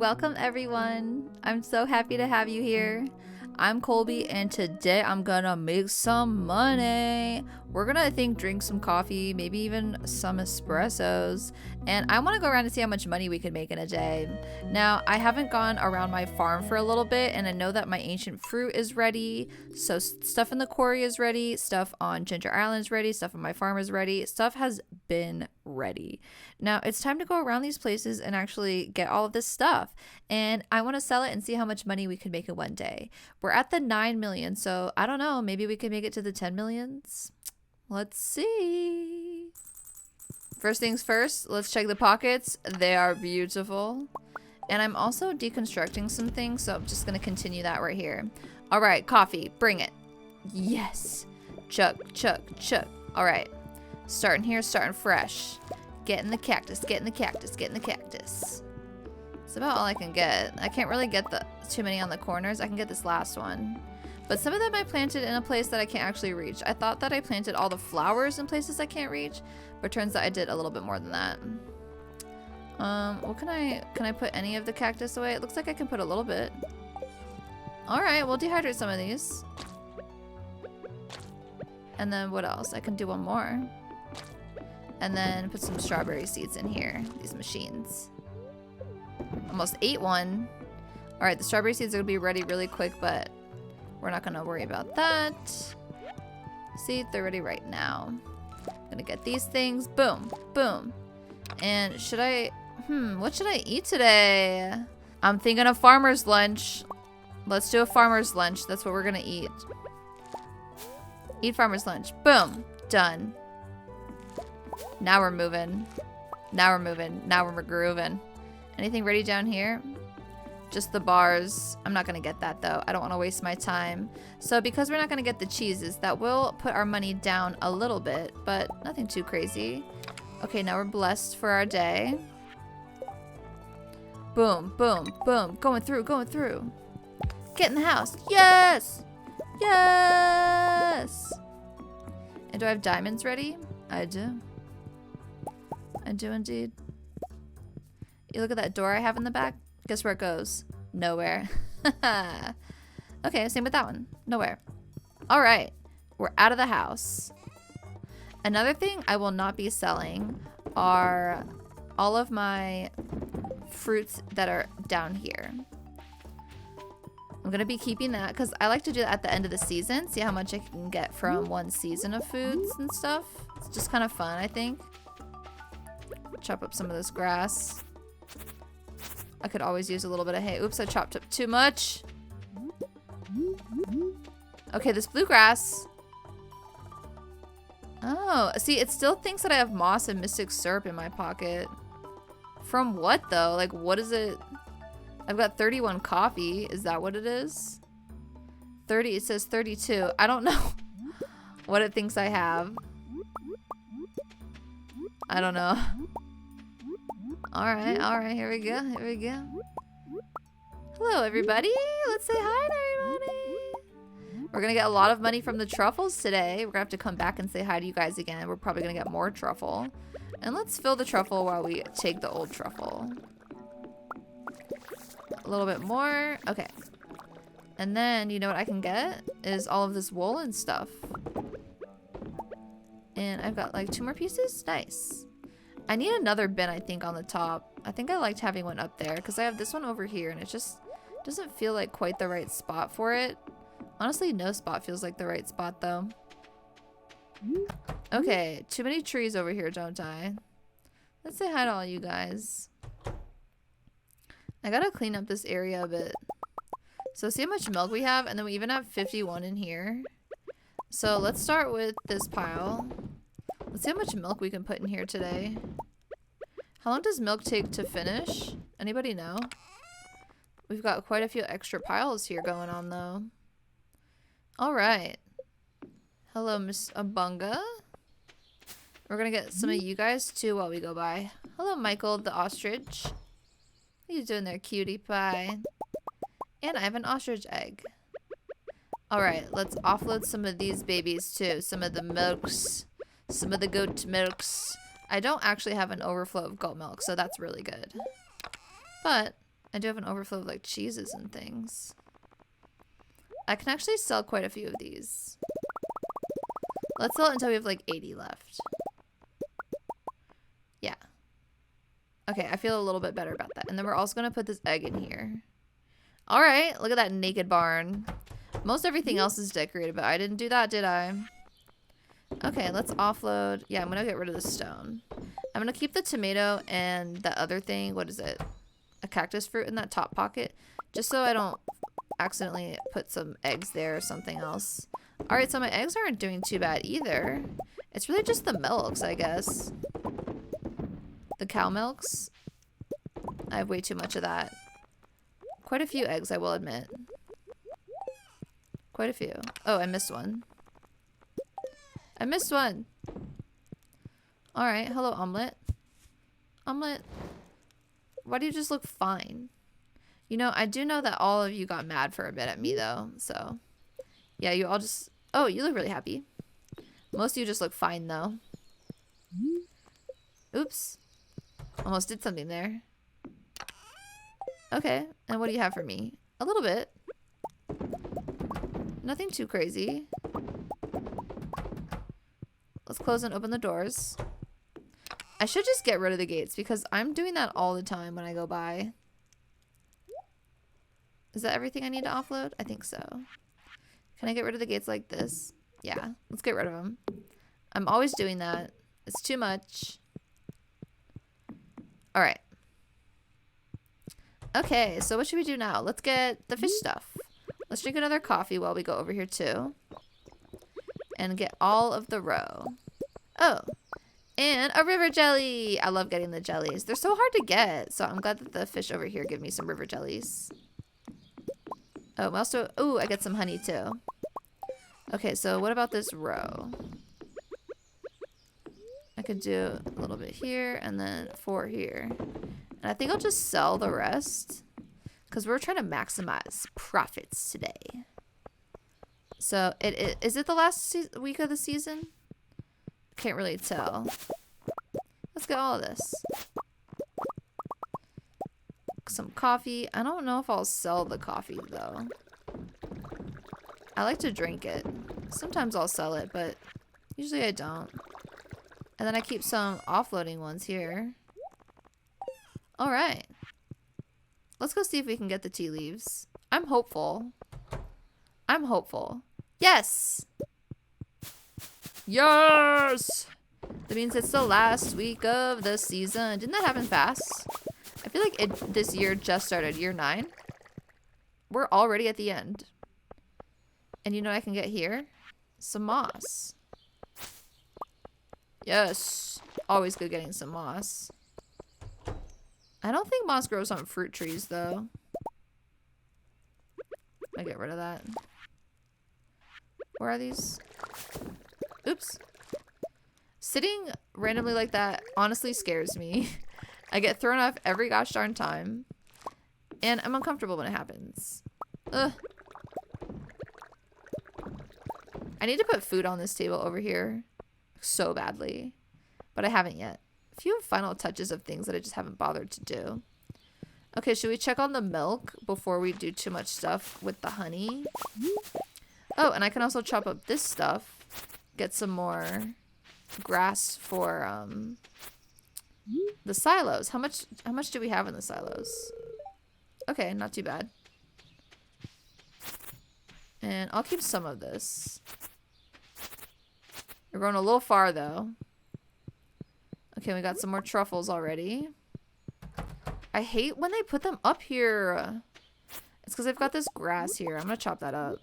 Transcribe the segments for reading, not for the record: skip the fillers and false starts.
Welcome everyone. I'm so happy to have you here. I'm Colby and today I'm gonna make some money. We're gonna, I think, drink some coffee, maybe even some espressos. And I wanna go around and see how much money we could make in a day. Now, I haven't gone around my farm for a little bit and I know that my ancient fruit is ready. So stuff in the quarry is ready, stuff on Ginger Island is ready, stuff on my farm is ready. Stuff has been ready. Now, it's time to go around these places and actually get all of this stuff. And I wanna sell it and see how much money we could make in one day. We're at the 9 million, so I don't know, maybe we could make it to the 10 millions. Let's see. First things first, let's check the pockets. They are beautiful. And I'm also deconstructing some things, so I'm just gonna continue that right here. All right, coffee, bring it. Yes. Chug, chug, chug. All right, starting here, starting fresh. Getting the cactus, getting the cactus, getting the cactus. That's about all I can get. I can't really get too many on the corners. I can get this last one. But some of them I planted in a place that I can't actually reach. I thought that I planted all the flowers in places I can't reach, but turns out I did a little bit more than that. What can I put any of the cactus away? It looks like I can put a little bit. All right, we'll dehydrate some of these. And then what else? I can do one more. And then put some strawberry seeds in here, these machines. Almost ate one. All right, the strawberry seeds are gonna be ready really quick, but we're not gonna worry about that. See, they're ready right now. Gonna get these things, boom, boom. And what should I eat today? I'm thinking a farmer's lunch. Let's do a farmer's lunch. That's what we're gonna eat. Eat farmer's lunch, boom, done. Now we're moving. Now we're moving, now we're grooving. Anything ready down here? Just the bars. I'm not gonna get that though. I don't wanna waste my time. So because we're not gonna get the cheeses, that will put our money down a little bit, but nothing too crazy. Okay, now we're blessed for our day. Boom, boom, boom. Going through, going through. Get in the house. Yes! Yes! And do I have diamonds ready? I do. I do indeed. You look at that door I have in the back. Guess where it goes? Nowhere. Okay, same with that one. Nowhere. All right, we're out of the house. Another thing I will not be selling are all of my fruits that are down here. I'm gonna be keeping that because I like to do that at the end of the season. See how much I can get from one season of foods and stuff. It's just kind of fun, I think. Chop up some of this grass. I could always use a little bit of hay. Oops, I chopped up too much. Okay, this bluegrass. Oh, see, it still thinks that I have moss and mystic syrup in my pocket. From what, though? Like, what is it? I've got 31 coffee. Is that what it is? 30, it says 32. I don't know what it thinks I have. I don't know. All right, here we go, here we go. Hello, everybody. Let's say hi to everybody. We're gonna get a lot of money from the truffles today. We're gonna have to come back and say hi to you guys again. We're probably gonna get more truffle. And let's fill the truffle while we take the old truffle. A little bit more, okay. And then, you know what I can get? Is all of this wool and stuff. And I've got like 2 more pieces, nice. I need another bin, I think, on the top. I think I liked having one up there because I have this one over here and it just doesn't feel like quite the right spot for it. Honestly, no spot feels like the right spot though. Okay, too many trees over here, don't I? Let's say hi to all you guys. I gotta clean up this area a bit. So see how much milk we have, and then we even have 51 in here. So let's start with this pile. Let's see how much milk we can put in here today. How long does milk take to finish? Anybody know? We've got quite a few extra piles here going on though. All right. Hello, Miss Abunga. We're gonna get some of you guys too while we go by. Hello, Michael the ostrich. What are you doing there, cutie pie? And I have an ostrich egg. All right, let's offload some of these babies too. Some of the milks. Some of the goat milks. I don't actually have an overflow of goat milk, so that's really good. But I do have an overflow of like cheeses and things. I can actually sell quite a few of these. Let's sell it until we have like 80 left. Yeah. Okay, I feel a little bit better about that. And then we're also going to put this egg in here. All right, look at that naked barn. Most everything else is decorated, but I didn't do that, did I? Okay, let's offload. Yeah, I'm going to get rid of the stone. I'm going to keep the tomato and the other thing. What is it? A cactus fruit in that top pocket. Just so I don't accidentally put some eggs there or something else. All right, so my eggs aren't doing too bad either. It's really just the milks, I guess. The cow milks. I have way too much of that. Quite a few eggs, I will admit. Quite a few. Oh, I missed one. I missed one. All right. Hello, omelet. Omelet. Why do you just look fine? You know, I do know that all of you got mad for a bit at me, though. So, yeah, you all just... Oh, you look really happy. Most of you just look fine, though. Oops. Almost did something there. Okay. And what do you have for me? A little bit. Nothing too crazy. Let's close and open the doors. I should just get rid of the gates because I'm doing that all the time when I go by. Is that everything I need to offload? I think so. Can I get rid of the gates like this? Yeah, let's get rid of them. I'm always doing that. It's too much. All right. Okay, so what should we do now? Let's get the fish stuff. Let's drink another coffee while we go over here too. And get all of the roe. Oh, and a river jelly. I love getting the jellies. They're so hard to get. So I'm glad that the fish over here give me some river jellies. Oh, also, ooh, I get some honey too. Okay, so what about this roe? I could do a little bit here and then 4 here. And I think I'll just sell the rest because we're trying to maximize profits today. So is it the last week of the season? Can't really tell. Let's get all of this. Some coffee. I don't know if I'll sell the coffee though. I like to drink it. Sometimes I'll sell it, but usually I don't. And then I keep some offloading ones here. All right. Let's go see if we can get the tea leaves. I'm hopeful. I'm hopeful. Yes! Yes! That means it's the last week of the season. Didn't that happen fast? I feel like this year just started. Year 9. We're already at the end. And you know what I can get here? Some moss. Yes. Always good getting some moss. I don't think moss grows on fruit trees, though. I get rid of that. Where are these? Oops. Sitting randomly like that honestly scares me. I get thrown off every gosh darn time. And I'm uncomfortable when it happens. Ugh. I need to put food on this table over here so badly. But I haven't yet. A few final touches of things that I just haven't bothered to do. Okay, should we check on the milk before we do too much stuff with the honey? Oh, and I can also chop up this stuff. Get some more grass for the silos. How much do we have in the silos? Okay, not too bad. And I'll keep some of this. We're going a little far though. Okay, we got some more truffles already. I hate when they put them up here. It's because I've got this grass here. I'm gonna chop that up.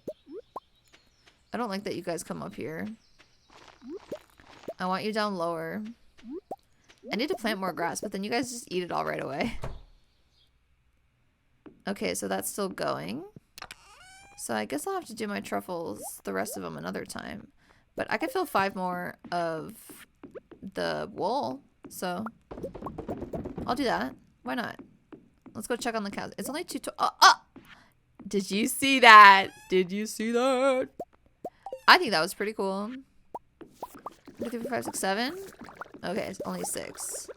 I don't like that you guys come up here. I want you down lower. I need to plant more grass, but then you guys just eat it all right away. Okay, so that's still going. So I guess I'll have to do my truffles, the rest of them, another time. But I could fill 5 more of the wool, so I'll do that. Why not? Let's go check on the cows. It's only 2 to... Oh! Did you see that? Did you see that? I think that was pretty cool. 1, 2, 3, 4, 5, 6, 7. Okay, it's only 6.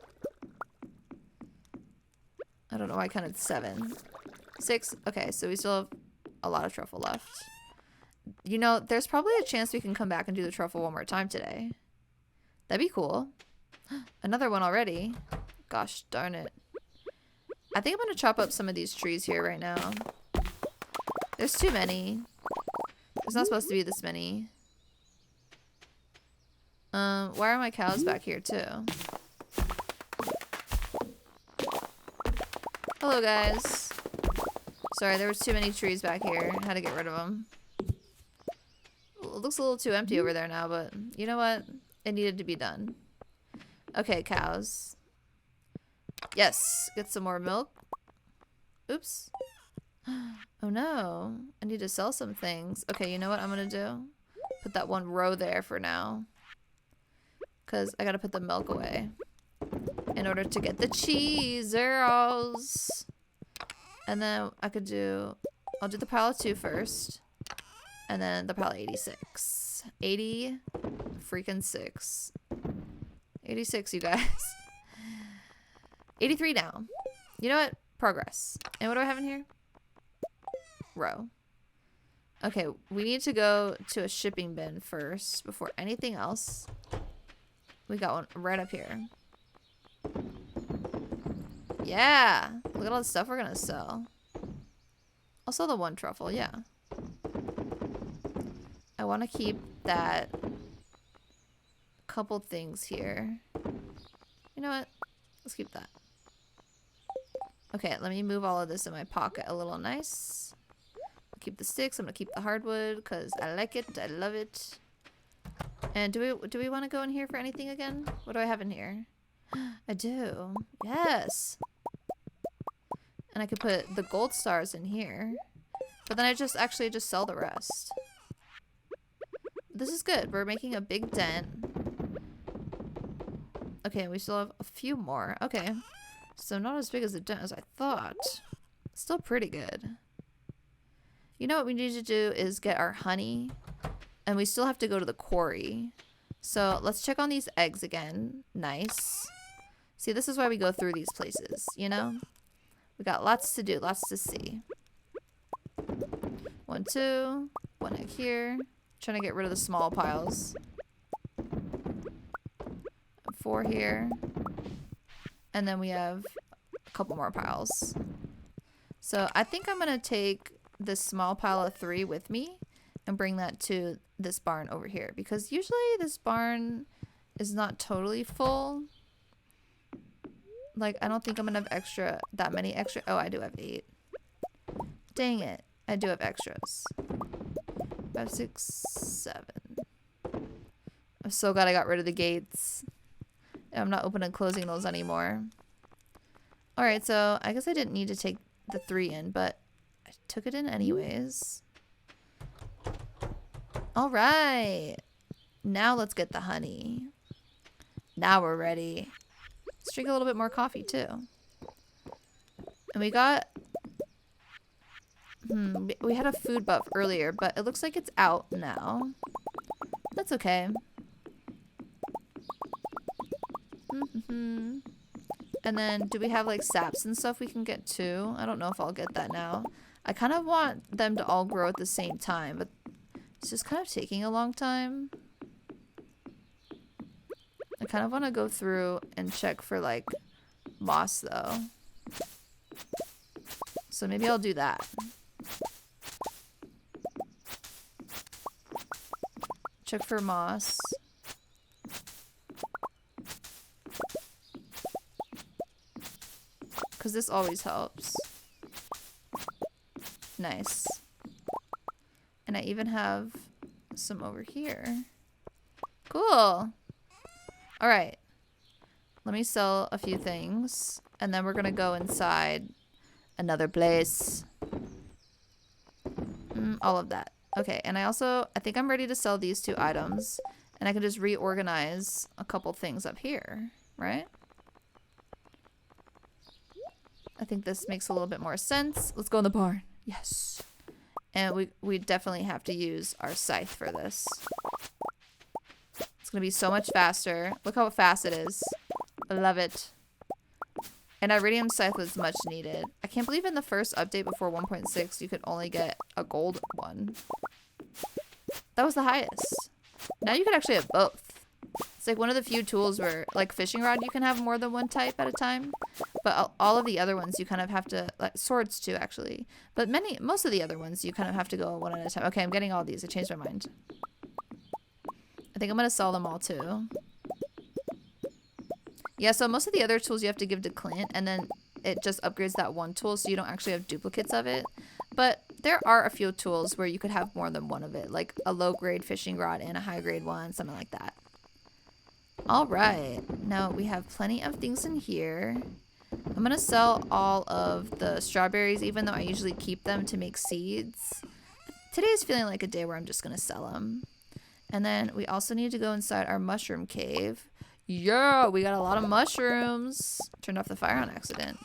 I don't know why I counted 7. 6. Okay, so we still have a lot of truffle left. You know, there's probably a chance we can come back and do the truffle one more time today. That'd be cool. Another one already. Gosh darn it. I think I'm going to chop up some of these trees here right now. There's too many. There's not supposed to be this many. Why are my cows back here too? Hello guys. Sorry, there was too many trees back here. I had to get rid of them. It looks a little too empty over there now, but you know what? It needed to be done. Okay, cows. Yes, get some more milk. Oops. Oh no, I need to sell some things. Okay, you know what I'm gonna do? Put that one row there for now. Because I gotta put the milk away. In order to get the cheesers. And then I could do... I'll do the pile of 2 first. And then the pile of 86. 80 freaking 6. 86, you guys. 83 now. You know what? Progress. And what do I have in here? Row. Okay, we need to go to a shipping bin first before anything else. We got one right up here. Yeah! Look at all the stuff we're gonna sell. I'll sell the 1 truffle, yeah. I want to keep that couple things here. You know what? Let's keep that. Okay, let me move all of this in my pocket a little nice. I'll keep the sticks. I'm gonna keep the hardwood because I like it. I love it. And do we want to go in here for anything again? What do I have in here? I do. Yes. And I could put the gold stars in here. But then I just sell the rest. This is good. We're making a big dent. Okay, we still have a few more. Okay. So not as big as the dent as I thought. Still pretty good. You know what we need to do is get our honey. And we still have to go to the quarry. So let's check on these eggs again. Nice. See, this is why we go through these places, you know? We got lots to do, lots to see. 1, 2. 1 egg here. Trying to get rid of the small piles. 4 here. And then we have a couple more piles. So I think I'm going to take this small pile of 3 with me and bring that to this barn over here. Because usually this barn is not totally full. Like, I don't think I'm going to have that many extra. Oh, I do have 8. Dang it. I do have extras. 5, 6, 7. I'm so glad I got rid of the gates. I'm not open and closing those anymore. Alright, so I guess I didn't need to take the 3 in, but I took it in anyways. Alright. Now let's get the honey. Now we're ready. Let's drink a little bit more coffee too. And we got... we had a food buff earlier, but it looks like it's out now. That's okay. And then, do we have like saps and stuff we can get too? I don't know if I'll get that now. I kind of want them to all grow at the same time, but it's just kind of taking a long time. I kind of want to go through and check for like moss though. So maybe I'll do that. Check for moss. Because this always helps. Nice. And I even have some over here. Cool. Alright. Let me sell a few things. And then we're going to go inside another place. All of that. Okay, and I think I'm ready to sell these 2 items. And I can just reorganize a couple things up here, right? I think this makes a little bit more sense. Let's go in the barn. Yes. And we definitely have to use our scythe for this. It's going to be so much faster. Look how fast it is. I love it. An iridium scythe was much needed. I can't believe in the first update before 1.6 you could only get a gold one. That was the highest. Now you can actually have both. It's like one of the few tools where, like fishing rod, you can have more than one type at a time. But all of the other ones you kind of have to, like swords too actually. But most of the other ones you kind of have to go one at a time. Okay, I'm getting all these. I changed my mind. I think I'm going to sell them all too. Yeah, so most of the other tools you have to give to Clint, and then it just upgrades that one tool so you don't actually have duplicates of it. But there are a few tools where you could have more than one of it, like a low-grade fishing rod and a high-grade one, something like that. All right, now we have plenty of things in here. I'm going to sell all of the strawberries, even though I usually keep them to make seeds. Today's feeling like a day where I'm just going to sell them. And then we also need to go inside our mushroom cave. Yeah, we got a lot of mushrooms. Turned off the fire on accident.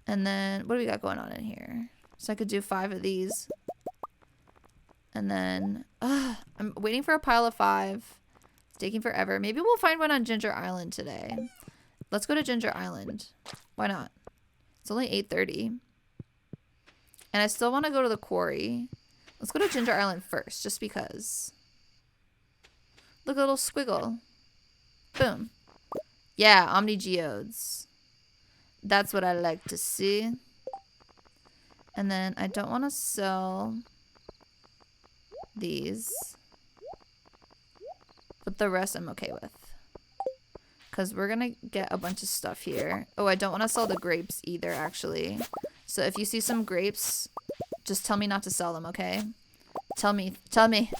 And then, what do we got going on in here? So I could do 5 of these. And then, I'm waiting for a pile of 5. It's taking forever. Maybe we'll find one on Ginger Island today. Let's go to Ginger Island. Why not? It's only 8:30. And I still want to go to the quarry. Let's go to Ginger Island first, just because. Look, a little squiggle. Boom. Yeah, Omni Geodes. That's what I like to see. And then I don't want to sell these. But the rest I'm okay with. Because we're going to get a bunch of stuff here. Oh, I don't want to sell the grapes either, actually. So if you see some grapes, just tell me not to sell them, okay? Tell me. Tell me.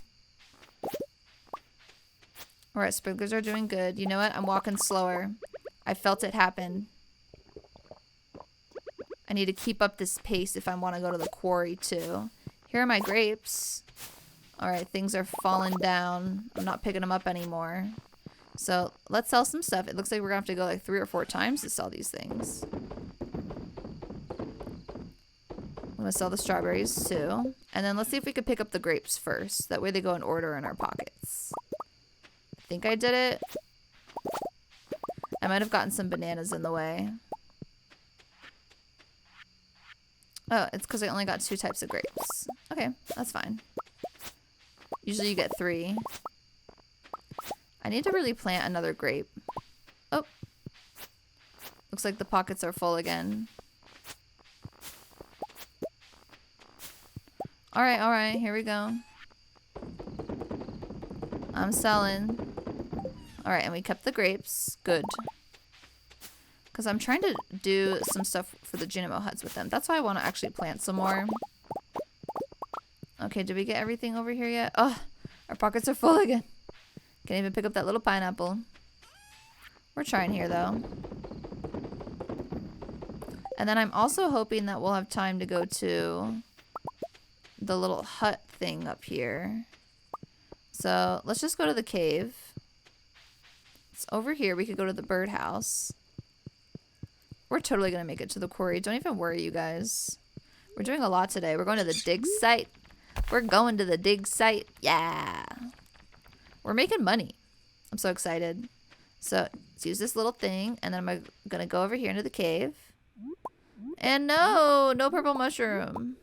Alright, sprinklers are doing good. You know what? I'm walking slower. I felt it happen. I need to keep up this pace if I want to go to the quarry too. Here are my grapes. Alright, things are falling down. I'm not picking them up anymore. So, let's sell some stuff. It looks like we're going to have to go like 3 or 4 times to sell these things. I'm going to sell the strawberries too. And then let's see if we could pick up the grapes first. That way they go in order in our pockets. I think I did it. I might have gotten some bananas in the way. Oh, it's because I only got 2 types of grapes. Okay, that's fine. Usually you get 3. I need to really plant another grape. Oh. Looks like the pockets are full again. Alright, here we go. I'm selling. Alright, and we kept the grapes. Good. Because I'm trying to do some stuff for the Junimo huts with them. That's why I want to actually plant some more. Okay, did we get everything over here yet? Oh, our pockets are full again. Can't even pick up that little pineapple. We're trying here, though. And then I'm also hoping that we'll have time to go to the little hut thing up here. So let's just go to the cave. It's over here. We could go to the birdhouse. We're totally going to make it to the quarry. Don't even worry, you guys. We're doing a lot today. We're going to the dig site. We're going to the dig site. Yeah. We're making money. I'm so excited. So let's use this little thing. And then I'm going to go over here into the cave. And no purple mushroom.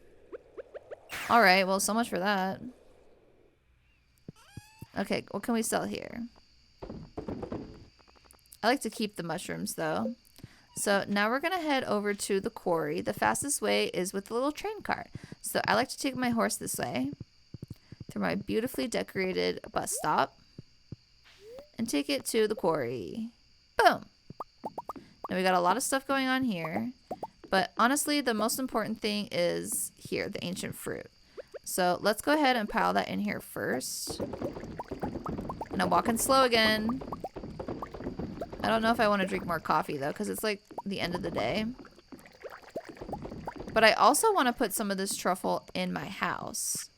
All right. Well, so much for that. Okay. What can we sell here? I like to keep the mushrooms, though. So now we're going to head over to the quarry. The fastest way is with the little train cart. So I like to take my horse this way through my beautifully decorated bus stop and take it to the quarry. Boom. Now we got a lot of stuff going on here. But honestly, the most important thing is here, the ancient fruit. So let's go ahead and pile that in here first. And I'm walking slow again. I don't know if I want to drink more coffee, though, because it's like the end of the day. But I also want to put some of this truffle in my house.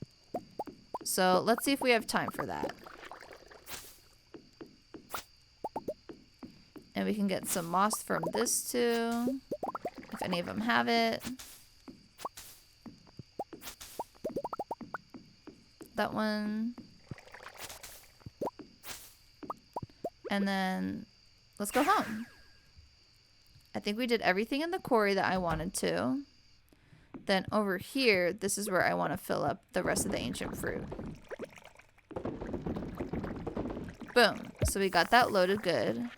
So let's see if we have time for that. And we can get some moss from this, too. If any of them have it. That one. And then let's go home. think we did everything in the quarry that I wanted to. Then over here, this is where I want to fill up the rest of the ancient fruit. Boom. So we got that loaded good.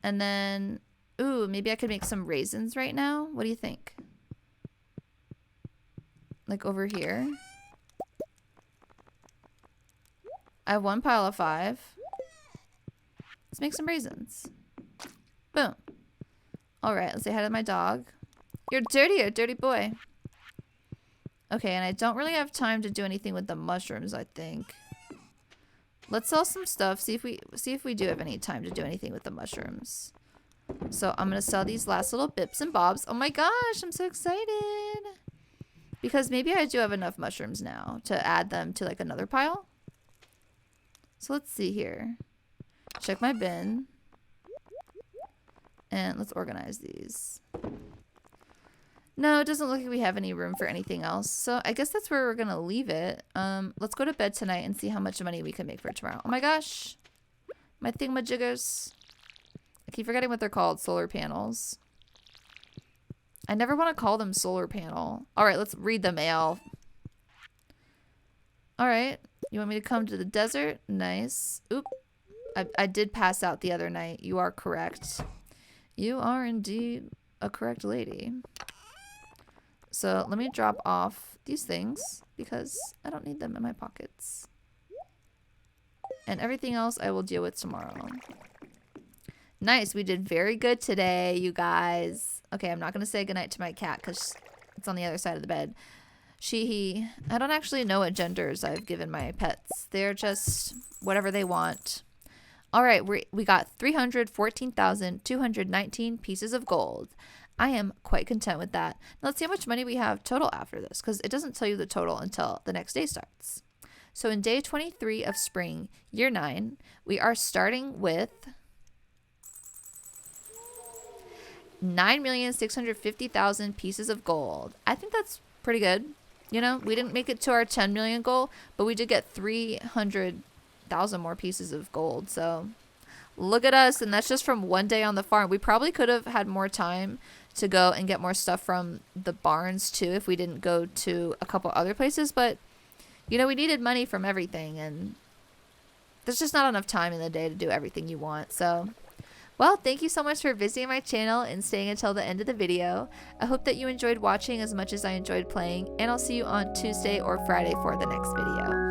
And then, ooh, maybe I could make some raisins right now. What do you think? Like over here. I have 1 pile of 5. Let's make some raisins. Boom. All right, let's say hi to my dog. You're dirty, a dirty boy. Okay, and I don't really have time to do anything with the mushrooms, I think. Let's sell some stuff. See if we do have any time to do anything with the mushrooms. So I'm gonna sell these last little bips and bobs. Oh my gosh, I'm so excited. Because maybe I do have enough mushrooms now to add them to like another pile. So let's see here. Check my bin. And let's organize these. No, it doesn't look like we have any room for anything else. So I guess that's where we're going to leave it. Let's go to bed tonight and see how much money we can make for tomorrow. Oh my gosh. My thingamajiggers. I keep forgetting what they're called. Solar panels. I never want to call them solar panel. All right, let's read the mail. All right. You want me to come to the desert? Nice. Oop. I did pass out the other night. You are correct. You are indeed a correct lady. So let me drop off these things because I don't need them in my pockets. And everything else I will deal with tomorrow. Nice. We did very good today, you guys. Okay, I'm not going to say goodnight to my cat because it's on the other side of the bed. She, he. I don't actually know what genders I've given my pets. They're just whatever they want. All right, we got 314,219 pieces of gold. I am quite content with that. Now let's see how much money we have total after this, because it doesn't tell you the total until the next day starts. So in day 23 of spring, year 9, we are starting with 9,650,000 pieces of gold. I think that's pretty good. You know, we didn't make it to our 10 million goal, but we did get 300,000 more pieces of gold. So look at us. And that's just from one day on the farm. We probably could have had more time to go and get more stuff from the barns too if we didn't go to a couple other places. But, you know, we needed money from everything. And there's just not enough time in the day to do everything you want. So, well, thank you so much for visiting my channel and staying until the end of the video. I hope that you enjoyed watching as much as I enjoyed playing, and I'll see you on Tuesday or Friday for the next video.